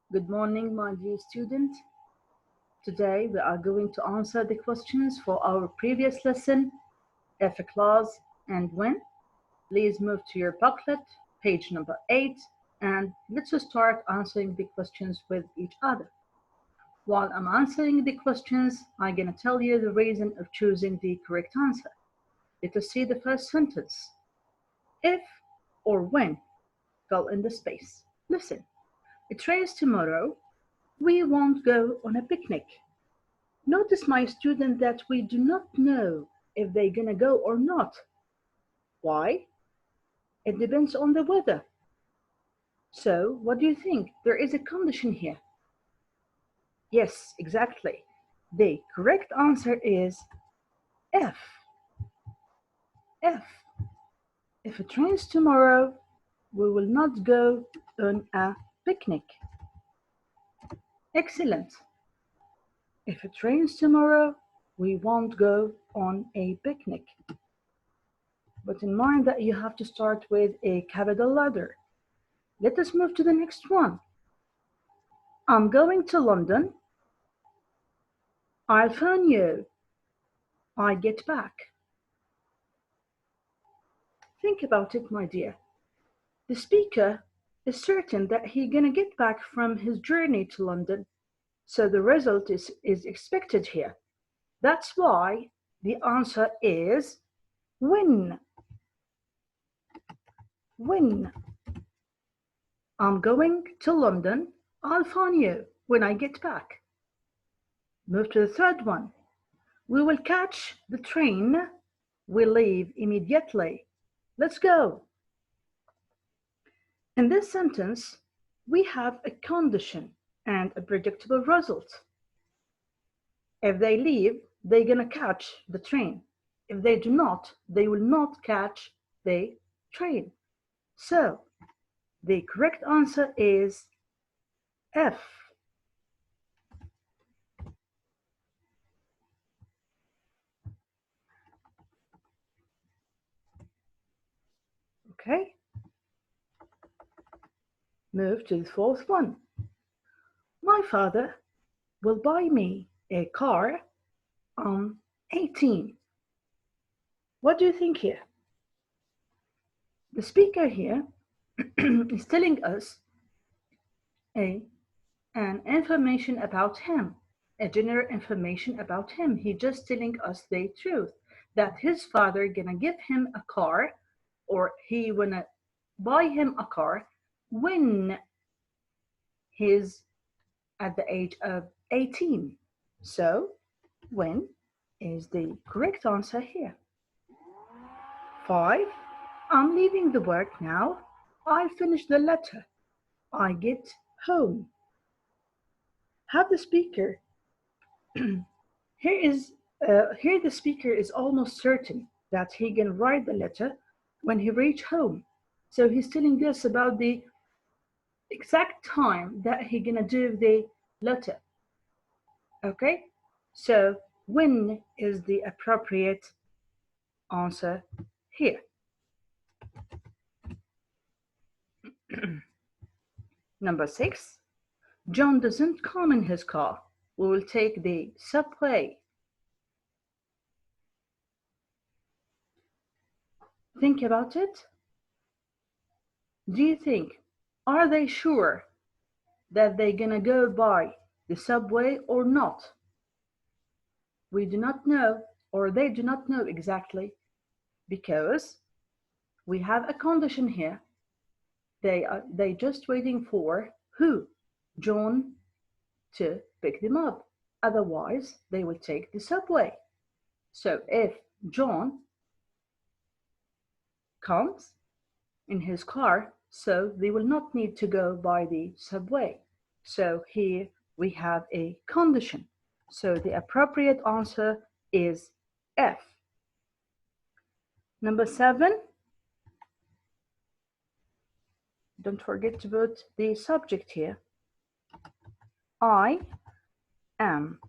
Good morning, my dear student. Today we are going to answer the questions for our previous lesson, if a clause and when. Please move to your booklet, page number 8, and let's start answering the questions with each other. While I'm answering the questions, I'm going to tell you the reason of choosing the correct answer. Let us see the first sentence. If or when fill in the space. Listen, it rains tomorrow. We won't go on a picnic. Notice, my student, that we do not know if they're gonna go or not. Why? It depends on the weather. So, what do you think? There is a condition here. Yes, exactly. The correct answer is F. F. If it rains tomorrow, we will not go on a picnic. Excellent. If it rains tomorrow, we won't go on a picnic. But in mind that you have to start with a capital letter. Let us move to the next one. I'm going to London. I'll phone you. I get back. Think about it, my dear. The speaker is certain that he's gonna get back from his journey to London, so the result is expected here. That's why the answer is when. When. I'm going to London. I'll phone you when I get back. Move to the third one. We will catch the train. We leave immediately. Let's go. In this sentence, we have a condition and a predictable result. If they leave, they're gonna catch the train. If they do not, they will not catch the train. So, the correct answer is F. Okay? Move to the fourth one. My father will buy me a car on 18. What do you think here? The speaker here is telling us an information about him, a general information about him. He just telling us the truth that his father gonna give him a car, or he wanna buy him a car when he's at the age of 18. So when is the correct answer here. 5. I'm leaving the work now. I finish the letter. I get home. Have the speaker here the speaker is almost certain that he can write the letter when he reach home. So he's telling us about the exact time that he gonna do the letter. Okay, so when is the appropriate answer here. Number 6, John doesn't come in his car. We will take the subway. Think about it. Do you think, are they sure that they're gonna go by the subway or not? We do not know, or they do not know exactly, because we have a condition here. They just waiting for who? John to pick them up. Otherwise, they will take the subway. So if John comes in his car, so they will not need to go by the subway. So here we have a condition. So the appropriate answer is F. Number 7, don't forget to put the subject here. I am.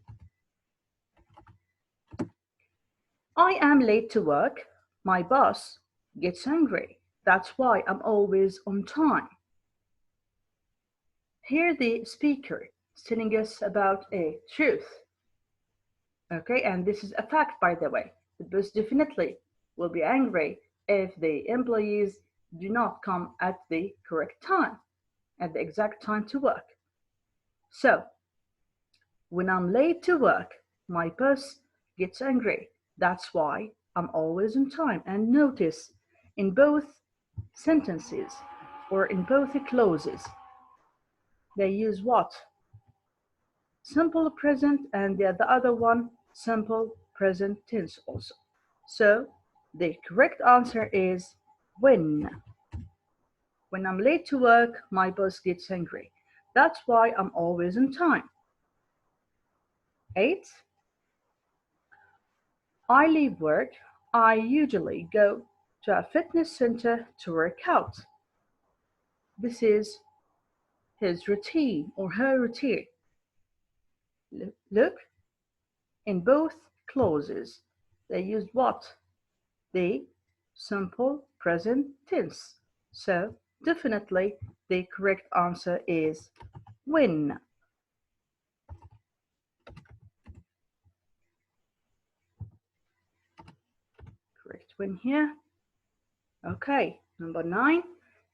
I am late to work. My boss gets angry. That's why I'm always on time. Here the speaker is telling us about a truth. Okay, and this is a fact, by the way. The boss definitely will be angry if the employees do not come at the correct time, at the exact time to work. So, when I'm late to work, my boss gets angry. That's why I'm always on time. And notice, in both sentences or in both clauses, they use what? Simple present, and the other one, simple present tense also. So the correct answer is when. When I'm late to work, my boss gets angry. That's why I'm always on time. 8. I leave work. I usually go to a fitness center to work out. This is his routine or her routine. Look, in both clauses, they used what? The simple present tense. So definitely the correct answer is when. Correct when here. Okay, number 9.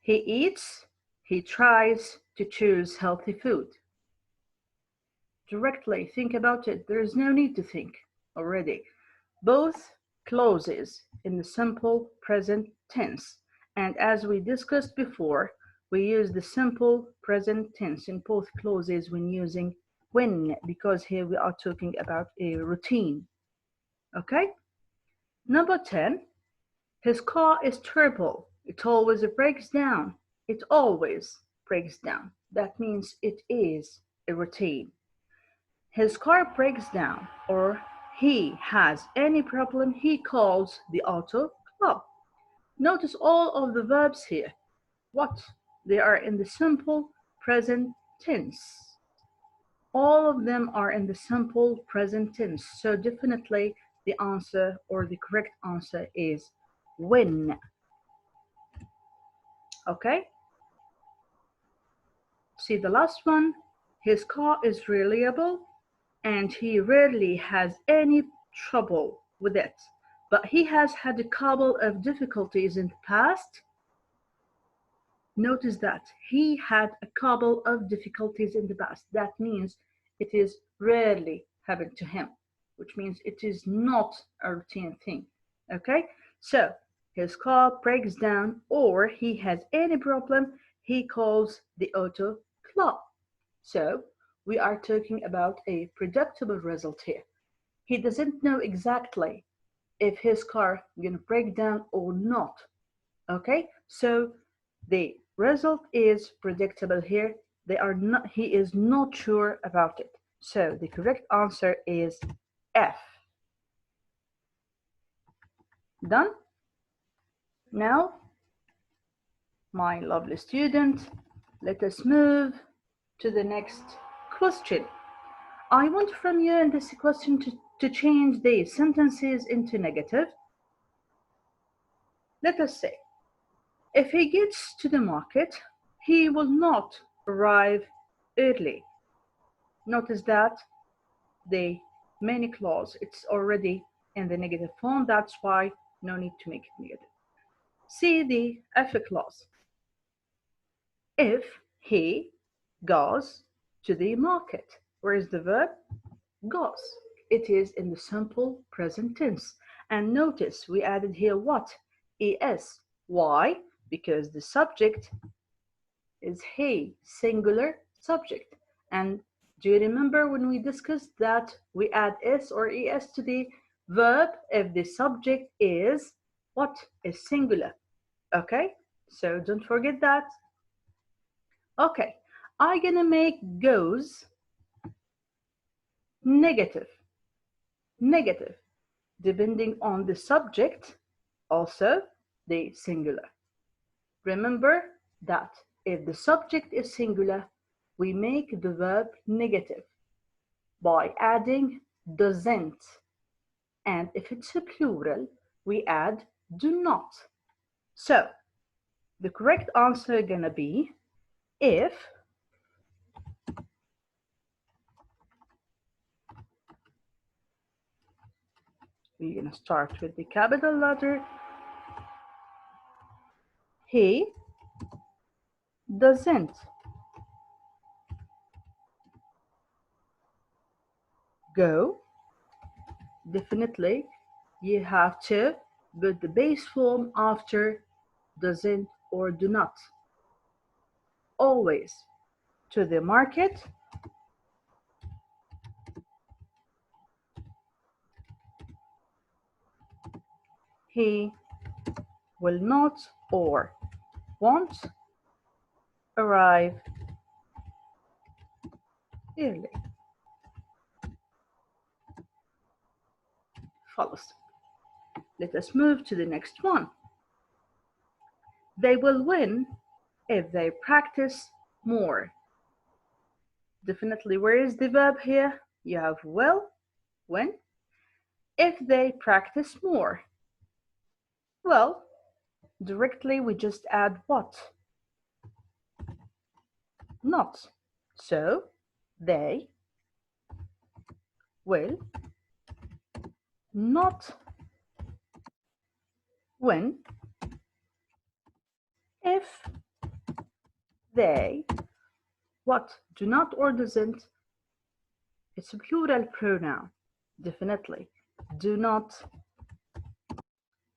He eats, he tries to choose healthy food. Directly think about it. There is no need to think already. Both clauses in the simple present tense. And as we discussed before, we use the simple present tense in both clauses when using when, because here we are talking about a routine. Okay? Number 10, his car is terrible. It always breaks down. It always breaks down. That means it is a routine. His car breaks down or he has any problem, he calls the auto club. Notice all of the verbs here. What? They are in the simple present tense. All of them are in the simple present tense. So definitely the answer or the correct answer is when. Okay? See the last one. His car is reliable and he rarely has any trouble with it. But he has had a couple of difficulties in the past. Notice that he had a couple of difficulties in the past. That means it is rarely happened to him, which means it is not a routine thing. Okay, so his car breaks down or he has any problem, he calls the auto club. So we are talking about a predictable result here. He doesn't know exactly if his car is going to break down or not. Okay, so the result is predictable here. He is not sure about it. So the correct answer is F. Done? Now, my lovely student, let us move to the next question. I want from you in this question to change the sentences into negative. Let us say, if he gets to the market, he will not arrive early. Notice that the many clause, it's already in the negative form. That's why no need to make it negative. See the F clause. If he goes to the market, where is the verb? Goes. It is in the simple present tense. And notice we added here what? Es. Why? Because the subject is he, singular subject. And do you remember when we discussed that we add s or es to the verb if the subject is what? Is singular. Okay? So don't forget that. Okay, I'm gonna make goes negative. Negative, depending on the subject, also the singular. Remember that if the subject is singular, we make the verb negative by adding doesn't. And if it's a plural, we add do not. So the correct answer is gonna be if We're going to start with the capital letter. He doesn't go. Definitely, you have to put the base form after doesn't or do not. Always to the market. He will not or won't arrive early. Follows. Let us move to the next one. They will win if they practice more. Definitely, where is the verb here? You have will, when. If they practice more. Well, directly we just add what? Not. So, they will not win if they what? Do not or doesn't. It's a plural pronoun. Definitely. Do not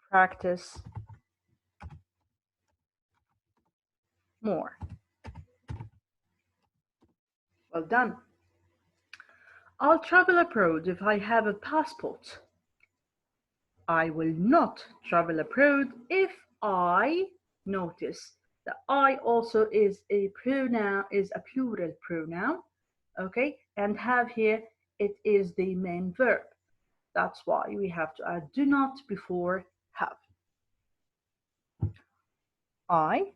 practice more. Well done. I'll travel abroad if I have a passport. I will not travel abroad if I notice that I also is a pronoun, is a plural pronoun, okay? And have here, it is the main verb. That's why we have to add do not before have. I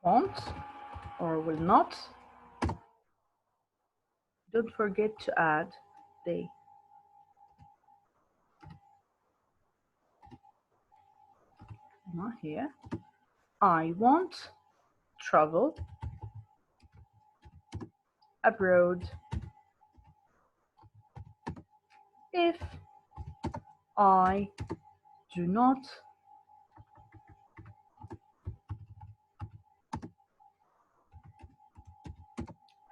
won't or will not. Don't forget to add the not here. I won't travel abroad if I do not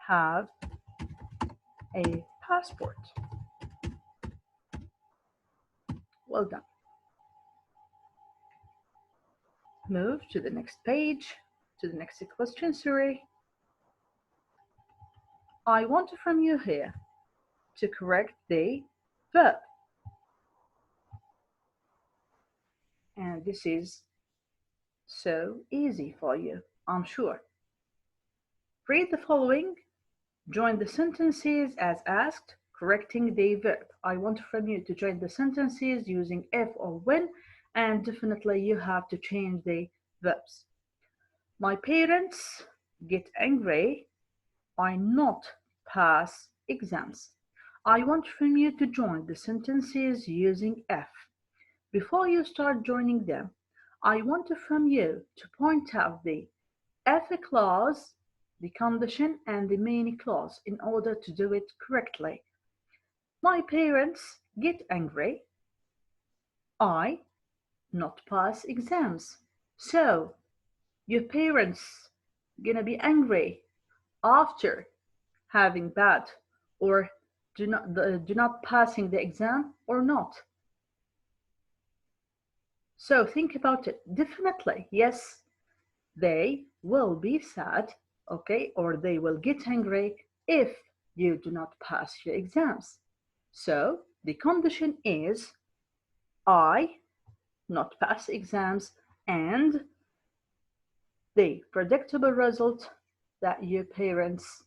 have a passport. Well done. Move to the next page, to the next question, sorry. I want from you here to correct the verb. And this is so easy for you, I'm sure. Read the following, join the sentences as asked, correcting the verb. I want from you to join the sentences using if or when, and definitely you have to change the verbs. My parents get angry I not pass exams. I want from you to join the sentences using if. Before you start joining them, I want from you to point out the if clause, the condition, and the main clause in order to do it correctly. My parents get angry. I not pass exams. So, your parents gonna be angry after having bad or do not passing the exam or not. So think about it. Definitely, yes, they will be sad, okay, or they will get angry if you do not pass your exams. So the condition is I not pass exams and the predictable result that your parents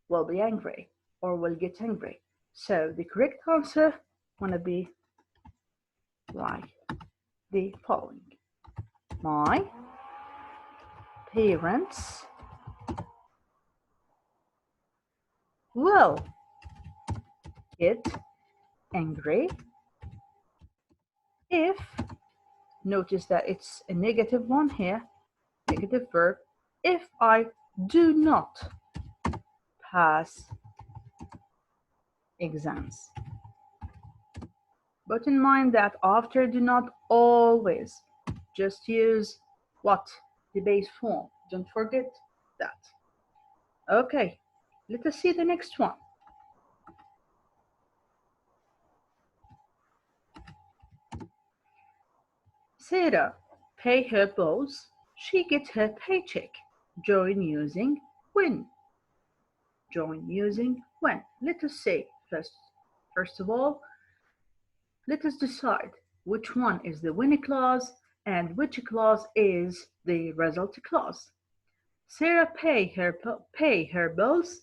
will be angry or will get angry. So the correct answer wanna be like the following. My parents will get angry if, notice that it's a negative one here, negative verb, if I do not pass exams. But in mind that after do not always just use what? The base form. Don't forget that. Okay, let us see the next one. Sarah pay her bills. She get her paycheck. Join using when. Join using when. Let us say first of all, let us decide which one is the when clause and which clause is the result clause. Sarah pay her bills.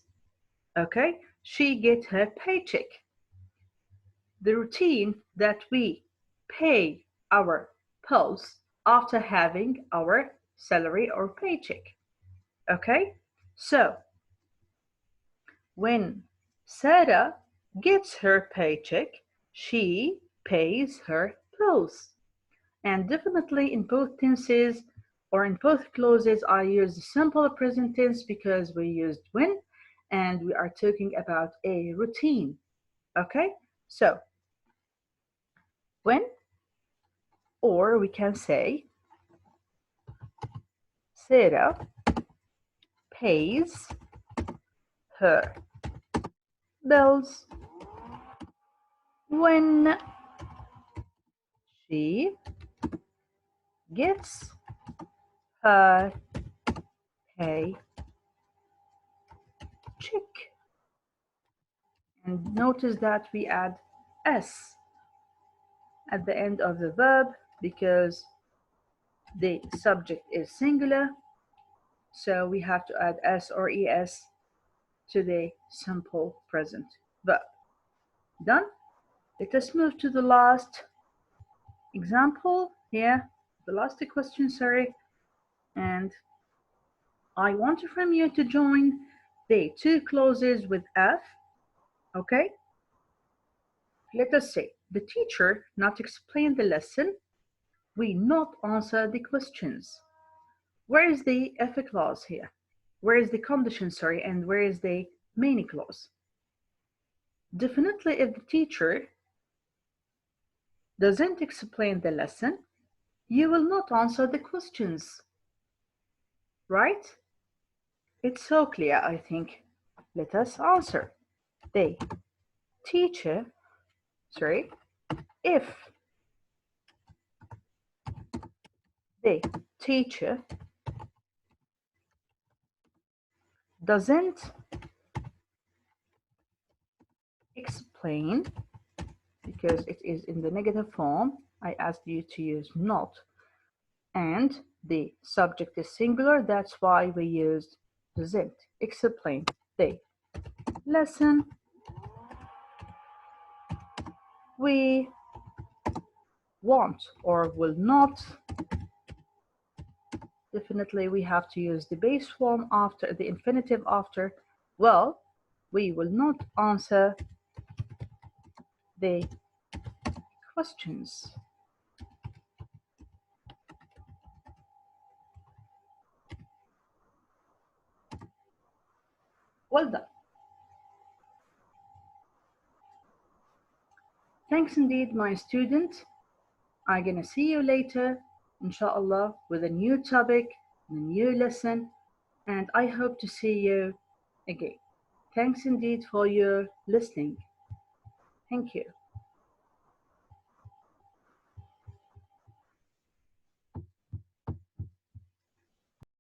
Okay, she get her paycheck. The routine that we pay our bills after having our salary or paycheck. Okay, so when Sarah gets her paycheck, she pays her bills. And definitely in both tenses or in both clauses, I use the simple present tense because we used when and we are talking about a routine. Okay, so when, or we can say Sarah pays her bills when she gets her paycheck. And notice that we add s at the end of the verb because the subject is singular, so we have to add s or es to the simple present verb. Done? Let us move to the last example here, the last question, sorry, and I want from you to join the two clauses with F, okay? Let us say, the teacher not explain the lesson, we not answer the questions. Where is the F clause here? Where is the condition, sorry, and where is the main clause? Definitely if the teacher doesn't explain the lesson, you will not answer the questions, right? It's so clear, I think. Let us answer. The teacher, if the teacher doesn't explain, because it is in the negative form, I asked you to use not, and the subject is singular, that's why we used doesn't explain the lesson, we won't or will not. Definitely we have to use the base form after the infinitive after. Well, we will not answer the questions. Well done. Thanks indeed, my student. I'm gonna see you later, inshallah, with a new topic, a new lesson, and I hope to see you again. Thanks indeed for your listening. Thank you.